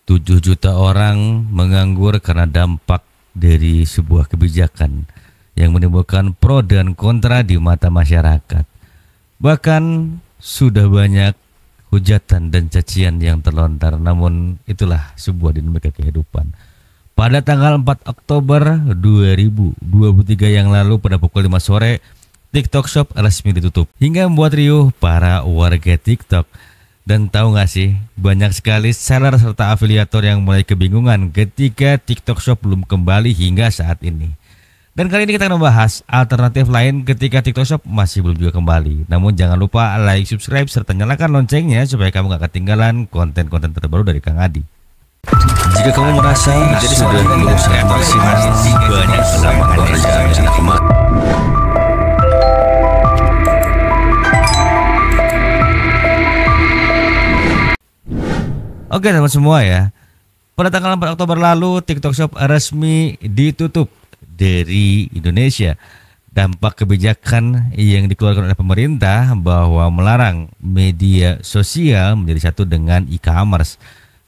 7 juta orang menganggur karena dampak dari sebuah kebijakan yang menimbulkan pro dan kontra di mata masyarakat. Bahkan sudah banyak hujatan dan cacian yang terlontar, namun itulah sebuah dinamika kehidupan. Pada tanggal 4 Oktober 2023 yang lalu pada pukul 5 sore, TikTok Shop resmi ditutup hingga membuat riuh para warga TikTok. Dan tahu gak sih, banyak sekali seller serta afiliator yang mulai kebingungan ketika TikTok Shop belum kembali hingga saat ini. Dan kali ini kita akan membahas alternatif lain ketika TikTok Shop masih belum juga kembali. Namun jangan lupa like, subscribe, serta nyalakan loncengnya supaya kamu gak ketinggalan konten-konten terbaru dari Kang Adi. Jika kamu merasa sudah berusaha maksimal di banyak lapangan pekerjaan yang nikmat, oke teman semua ya, pada tanggal 4 Oktober lalu TikTok Shop resmi ditutup dari Indonesia. Dampak kebijakan yang dikeluarkan oleh pemerintah bahwa melarang media sosial menjadi satu dengan e-commerce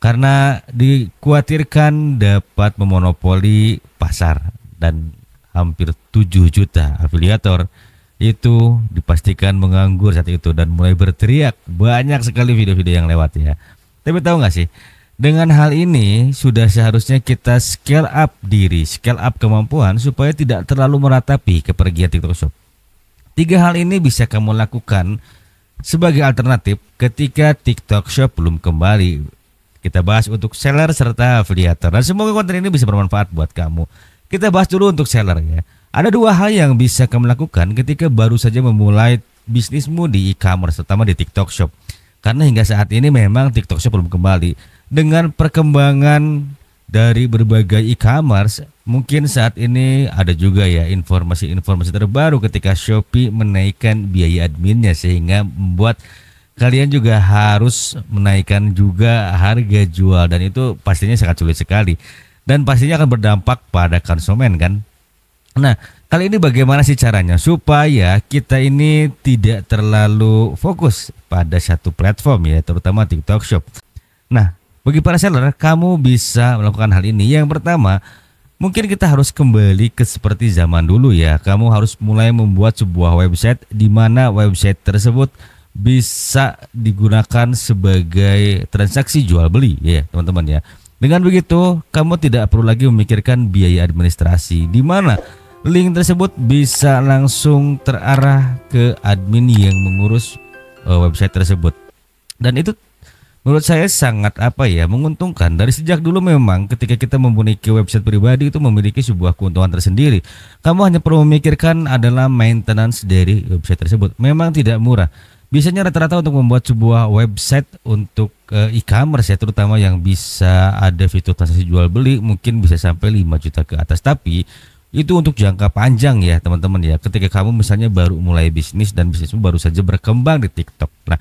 karena dikhawatirkan dapat memonopoli pasar, dan hampir 7 juta afiliator itu dipastikan menganggur saat itu dan mulai berteriak. Banyak sekali video-video yang lewat ya. Tapi tahu nggak sih, dengan hal ini sudah seharusnya kita scale up diri, scale up kemampuan supaya tidak terlalu meratapi kepergian TikTok Shop. 3 hal ini bisa kamu lakukan sebagai alternatif ketika TikTok Shop belum kembali. Kita bahas untuk seller serta afiliator, dan semoga konten ini bisa bermanfaat buat kamu. Kita bahas dulu untuk seller ya. Ada 2 hal yang bisa kamu lakukan ketika baru saja memulai bisnismu di e-commerce, terutama di TikTok Shop. Karena hingga saat ini memang TikTok Shop belum kembali. Dengan perkembangan dari berbagai e-commerce, mungkin saat ini ada juga ya informasi-informasi terbaru ketika Shopee menaikkan biaya adminnya, sehingga membuat kalian juga harus menaikkan juga harga jual, dan itu pastinya sangat sulit sekali dan pastinya akan berdampak pada konsumen kan. Nah, kali ini bagaimana sih caranya supaya kita ini tidak terlalu fokus pada satu platform ya, terutama TikTok Shop. Nah, bagi para seller, kamu bisa melakukan hal ini. Yang pertama, mungkin kita harus kembali ke seperti zaman dulu ya. Kamu harus mulai membuat sebuah website di mana website tersebut bisa digunakan sebagai transaksi jual beli ya, teman-teman ya. Dengan begitu, kamu tidak perlu lagi memikirkan biaya administrasi, di mana link tersebut bisa langsung terarah ke admin yang mengurus website tersebut. Dan itu menurut saya sangat menguntungkan. Dari sejak dulu memang ketika kita memiliki website pribadi itu memiliki sebuah keuntungan tersendiri. Kamu hanya perlu memikirkan adalah maintenance dari website tersebut. Memang tidak murah. Biasanya rata-rata untuk membuat sebuah website untuk e-commerce ya, terutama yang bisa ada fitur transaksi jual beli, mungkin bisa sampai 5 juta ke atas. Tapi itu untuk jangka panjang ya teman-teman ya, ketika kamu misalnya baru mulai bisnis dan bisnismu baru saja berkembang di TikTok. Nah,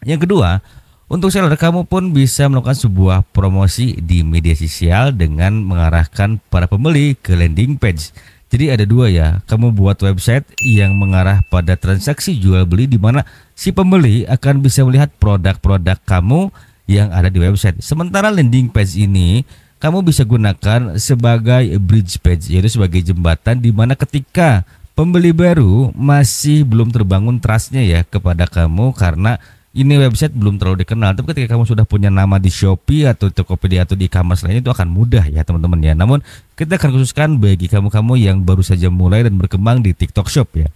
yang kedua, untuk seller kamu pun bisa melakukan sebuah promosi di media sosial dengan mengarahkan para pembeli ke landing page. Jadi ada 2 ya, kamu buat website yang mengarah pada transaksi jual beli, di mana si pembeli akan bisa melihat produk-produk kamu yang ada di website. Sementara landing page ini kamu bisa gunakan sebagai bridge page, yaitu sebagai jembatan di mana ketika pembeli baru masih belum terbangun trustnya ya kepada kamu, karena ini website belum terlalu dikenal. Tapi ketika kamu sudah punya nama di Shopee atau Tokopedia atau di e-commerce lainnya, itu akan mudah ya teman-teman ya. Namun kita akan khususkan bagi kamu-kamu yang baru saja mulai dan berkembang di TikTok Shop ya.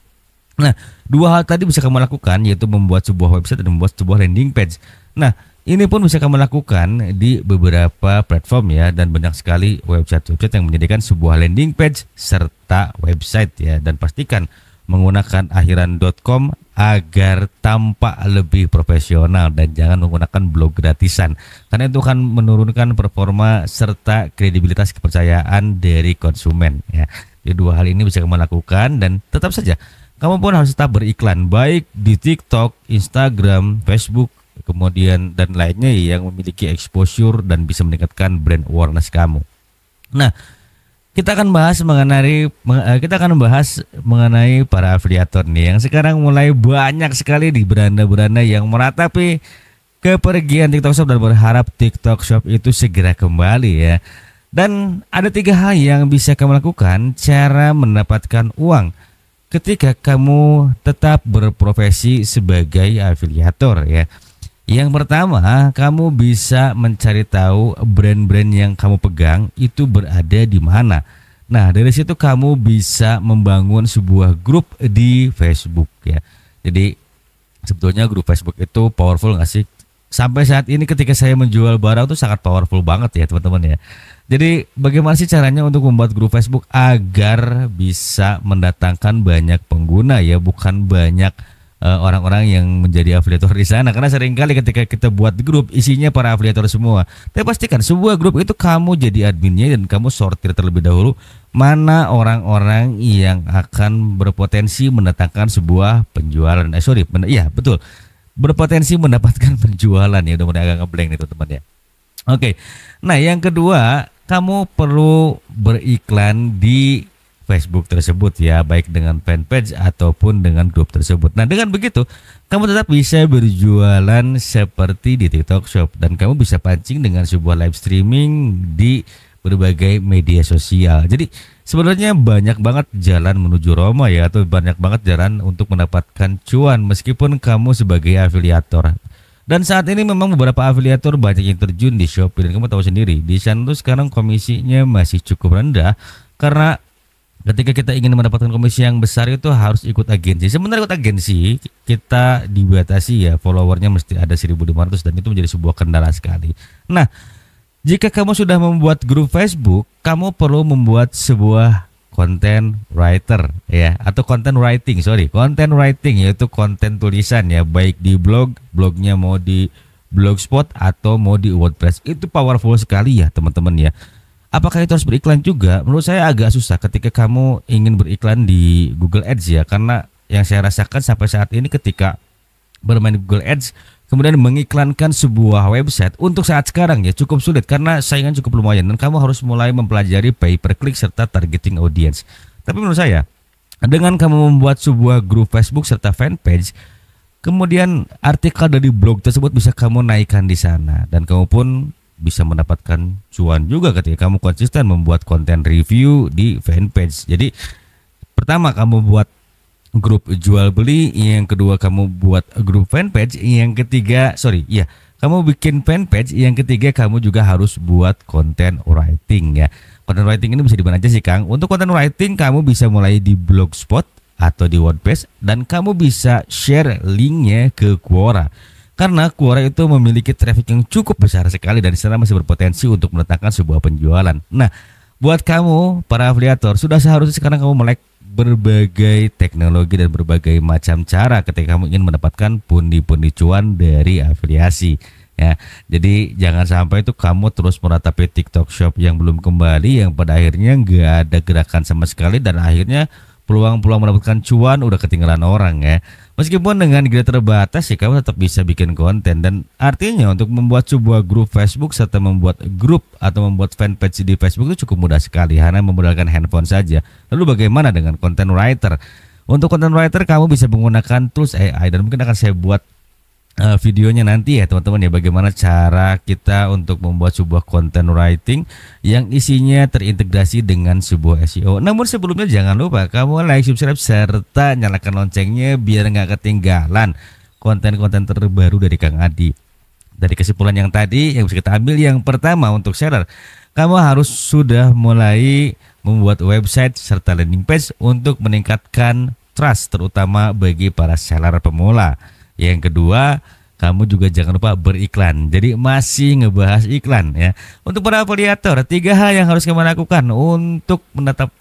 Nah, 2 hal tadi bisa kamu lakukan, yaitu membuat sebuah website dan membuat sebuah landing page. Nah, ini pun bisa kamu lakukan di beberapa platform ya, dan banyak sekali website-website yang menyediakan sebuah landing page serta website ya. Dan pastikan menggunakan akhiran.com agar tampak lebih profesional, dan jangan menggunakan blog gratisan karena itu akan menurunkan performa serta kredibilitas kepercayaan dari konsumen ya. Jadi 2 hal ini bisa kamu lakukan, dan tetap saja kamu pun harus tetap beriklan baik di TikTok, Instagram, Facebook, kemudian dan lainnya yang memiliki exposure dan bisa meningkatkan brand awareness kamu. Nah, kita akan bahas mengenai para afiliator nih yang sekarang mulai banyak sekali di beranda-beranda yang meratapi kepergian TikTok Shop dan berharap TikTok Shop itu segera kembali ya. Dan ada 3 hal yang bisa kamu lakukan cara mendapatkan uang ketika kamu tetap berprofesi sebagai afiliator ya. Yang pertama, kamu bisa mencari tahu brand-brand yang kamu pegang itu berada di mana. Nah, dari situ kamu bisa membangun sebuah grup di Facebook ya. Jadi sebetulnya grup Facebook itu powerful nggak sih? Sampai saat ini ketika saya menjual barang itu sangat powerful banget ya teman-teman ya. Jadi bagaimana sih caranya untuk membuat grup Facebook agar bisa mendatangkan banyak pengguna ya, bukan banyak orang-orang yang menjadi afiliator di sana. Karena seringkali ketika kita buat grup isinya para afiliator semua. Tapi pastikan sebuah grup itu kamu jadi adminnya dan kamu sortir terlebih dahulu mana orang-orang yang akan berpotensi mendatangkan sebuah penjualan. Iya betul, berpotensi mendapatkan penjualan ya. Udah mulai agak ngeblank nih teman-teman ya. Oke, nah yang kedua, kamu perlu beriklan di Facebook tersebut ya, baik dengan fanpage ataupun dengan grup tersebut. Nah dengan begitu kamu tetap bisa berjualan seperti di TikTok Shop dan kamu bisa pancing dengan sebuah live streaming di berbagai media sosial. Jadi sebenarnya banyak banget jalan menuju Roma ya, atau banyak banget jalan untuk mendapatkan cuan meskipun kamu sebagai afiliator. Dan saat ini memang beberapa afiliator banyak yang terjun di Shopee dan kamu tahu sendiri di sana tuh sekarang komisinya masih cukup rendah karena ketika kita ingin mendapatkan komisi yang besar itu harus ikut agensi. Sebenarnya ikut agensi kita dibatasi ya, followernya mesti ada 1.500 dan itu menjadi sebuah kendala sekali. Nah, jika kamu sudah membuat grup Facebook, kamu perlu membuat sebuah content writer ya, atau content writing yaitu konten tulisan ya, baik di blognya mau di Blogspot atau mau di WordPress. Itu powerful sekali ya teman-teman ya. Apakah itu harus beriklan juga? Menurut saya agak susah ketika kamu ingin beriklan di Google Ads ya, karena yang saya rasakan sampai saat ini ketika bermain Google Ads kemudian mengiklankan sebuah website untuk saat sekarang ya cukup sulit karena saingan cukup lumayan dan kamu harus mulai mempelajari pay per click serta targeting audience. Tapi menurut saya dengan kamu membuat sebuah grup Facebook serta fanpage, kemudian artikel dari blog tersebut bisa kamu naikkan di sana dan kamu pun bisa mendapatkan cuan juga ketika kamu konsisten membuat konten review di fanpage. Jadi pertama kamu buat grup jual beli, yang kedua kamu buat grup fanpage, yang ketiga kamu bikin fanpage, yang ketiga kamu juga harus buat konten writing ya. Konten writing ini bisa di mana aja sih Kang? Untuk konten writing kamu bisa mulai di Blogspot atau di WordPress dan kamu bisa share linknya ke Quora. Karena Quora itu memiliki traffic yang cukup besar sekali dan di sana masih berpotensi untuk mendatangkan sebuah penjualan. Nah, buat kamu para afiliator sudah seharusnya sekarang kamu melek berbagai teknologi dan berbagai macam cara ketika kamu ingin mendapatkan pundi-pundi cuan dari afiliasi ya. Jadi jangan sampai itu kamu terus meratapi TikTok Shop yang belum kembali, yang pada akhirnya nggak ada gerakan sama sekali dan akhirnya peluang-peluang mendapatkan cuan udah ketinggalan orang ya. Meskipun dengan gila terbatas sih kamu tetap bisa bikin konten dan artinya untuk membuat sebuah grup Facebook serta membuat grup atau membuat fanpage di Facebook itu cukup mudah sekali hanya memodalkan handphone saja. Lalu bagaimana dengan content writer? Untuk content writer kamu bisa menggunakan tools AI dan mungkin akan saya buat videonya nanti ya teman-teman ya, bagaimana cara kita untuk membuat sebuah content writing yang isinya terintegrasi dengan sebuah SEO. Namun sebelumnya jangan lupa kamu like, subscribe serta nyalakan loncengnya biar nggak ketinggalan konten-konten terbaru dari Kang Adi. Dari kesimpulan yang tadi yang bisa kita ambil, yang pertama untuk seller, kamu harus sudah mulai membuat website serta landing page untuk meningkatkan trust terutama bagi para seller pemula. Yang kedua, kamu juga jangan lupa beriklan. Jadi masih ngebahas iklan ya. Untuk para afiliator, 3 hal yang harus kamu lakukan untuk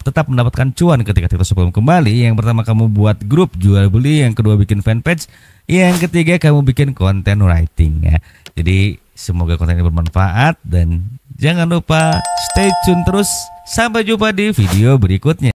tetap mendapatkan cuan ketika TikTok Shop kembali. Yang pertama kamu buat grup jual beli, yang kedua bikin fanpage, yang ketiga kamu bikin content writing ya. Jadi semoga konten ini bermanfaat dan jangan lupa stay tune terus. Sampai jumpa di video berikutnya.